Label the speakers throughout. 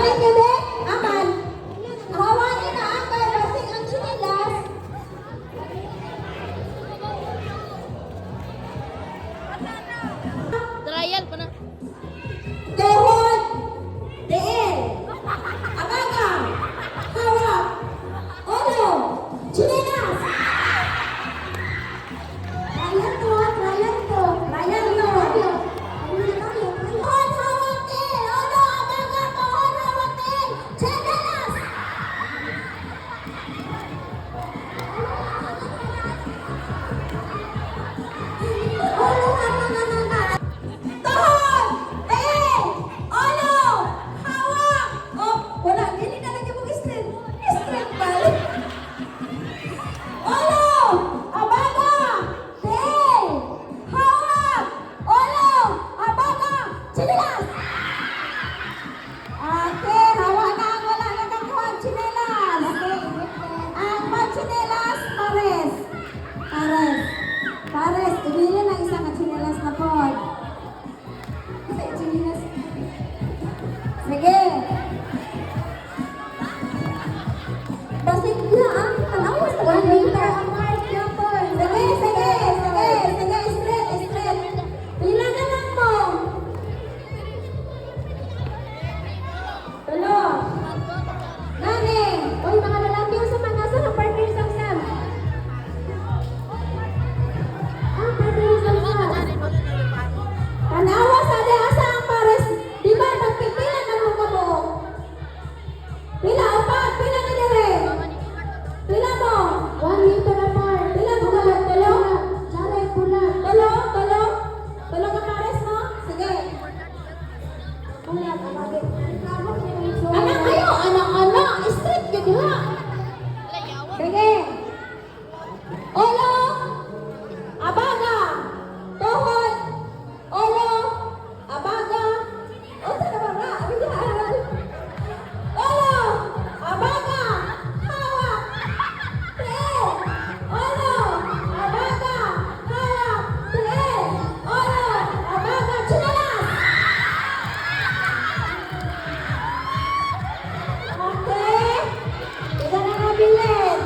Speaker 1: ninyo din? Aman. Hawanin na ang kay basig ang chinilas.
Speaker 2: Trial pa na.
Speaker 1: Tuhod. Diin. Abaga. Hawak. Ulo. Chinilas. Trial to. Trial to. Trial to. Tuhod, hawak din. Ulo, abaga. Tuhod, hawak din. Chinilas. Ulo, abaga. Tuhod! Diin! Ulo! Hawak! Oh, wala. Dili na lang yung straight. Straight balik. Ulo! Abaga! Diin! Hawak! Ulo! Abaga! Chinilas! Okay, hawak na ang wala nakakuha ang chinilas. Ang mag-chinilas, pares. Pares. Pares. Ibili na isang chinilas na pod. Sige. Basig na ang tanawas na ganita. Sige, sige, sige, sige, straight, straight. Pila na lang mo. Tulo. Nani. Uy, mga lalaki yung sumangasa ng partner sa Sam. Ah, partner sa Sam. Tanawa sa de asa ang pares. Di ba nagpipila na mo ka mo? Pila upat, pila na dire. Pila mo. 1 liter na par. Pila mo ka tulo? Charay pula. Tulo, tulo. Tulo ka pares mo? Sige. Anak kayo, anak-anak. Straight ka diha. Sige. Ulo. Abaga. Tuhod. Ulo. Abaga. O, sa nabaga. Abigahan. Ulo. Abaga. Hawak. Tiil. Ulo. Abaga. Hawak. Tiil. Ulo. Abaga. Chinilas. Okay. Ika na kabilin.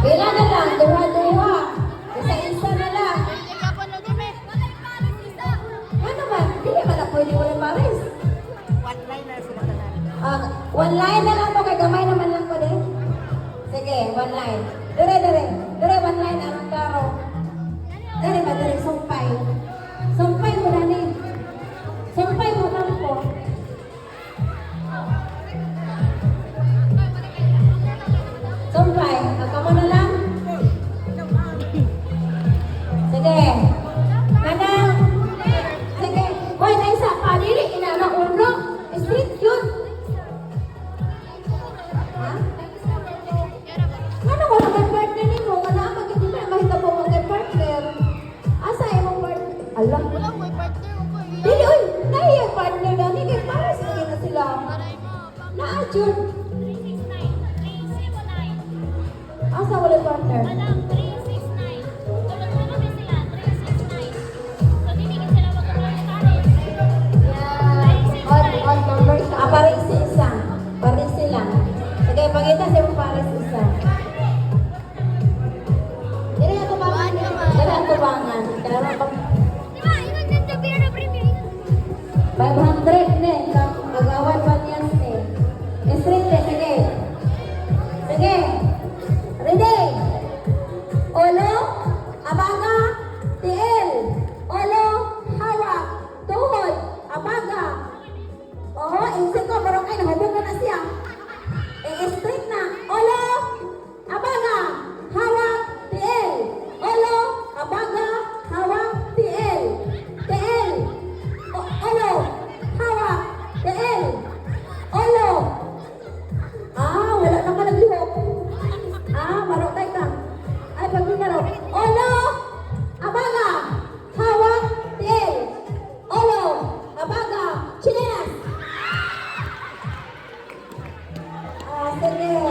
Speaker 1: Pila na lang, duha-duha. Isa-isa na lang.
Speaker 2: Hindi ka pa na din eh.
Speaker 1: Ano ba? Hindi ba na pwede wala pares? One line na lang to, kay gamay naman lang ko din. Sige, one line. Dire, dire. Dire, one line ang klaro. Dire ba, dire, sumpay. Sumpay mo na ni. Sumpay mo lang po. Sumpay. Ako na lang. Sige. Kanang. Sige. Hoy, na isa pa. Dili, inana uno. Street yun. Ha? Ano wala kay partner ni mo? Wala ka hindi ba mahita mo mo kay partner? Asa imong partner? Allah.
Speaker 2: Wala ko yung partner ko eh.
Speaker 1: Dili, oy. Nahiya partner na. Hindi kay pares na sila.
Speaker 2: Aray mo.
Speaker 1: Naadjun. Asa wala partner?
Speaker 3: Alam, 369. Tulad na kami sila, 369. So, dinigin sila magkakalit.
Speaker 1: Yeah. Odd number siya. Ah, pares isa. Pares sila. Sige, pakita siya mo pares isa. Dili ako bangan. Dili ako bangan. Kaya pag
Speaker 3: Di ba? Yung nagtatabihan na premium.
Speaker 1: 500 ne. Agawan pa niya siya. Straight na, sige. Sige. Ready? Ulo, abaga, tiil. Ulo, hawak, tuhod, abaga. Oo, insik ko, parang ay nahubog na siya. Straight na. Ulo, abaga, hawak, tiil. Ulo, abaga, hawak, tiil. Tiil. Ulo, hawak, tiil. Ulo. Ah, wala na ka naglihok. Ah, marotay ka. Ay, pag ginaro. Ulo, abaga, hawak, tiil. Ulo, abaga, chinilas. Ah, sige.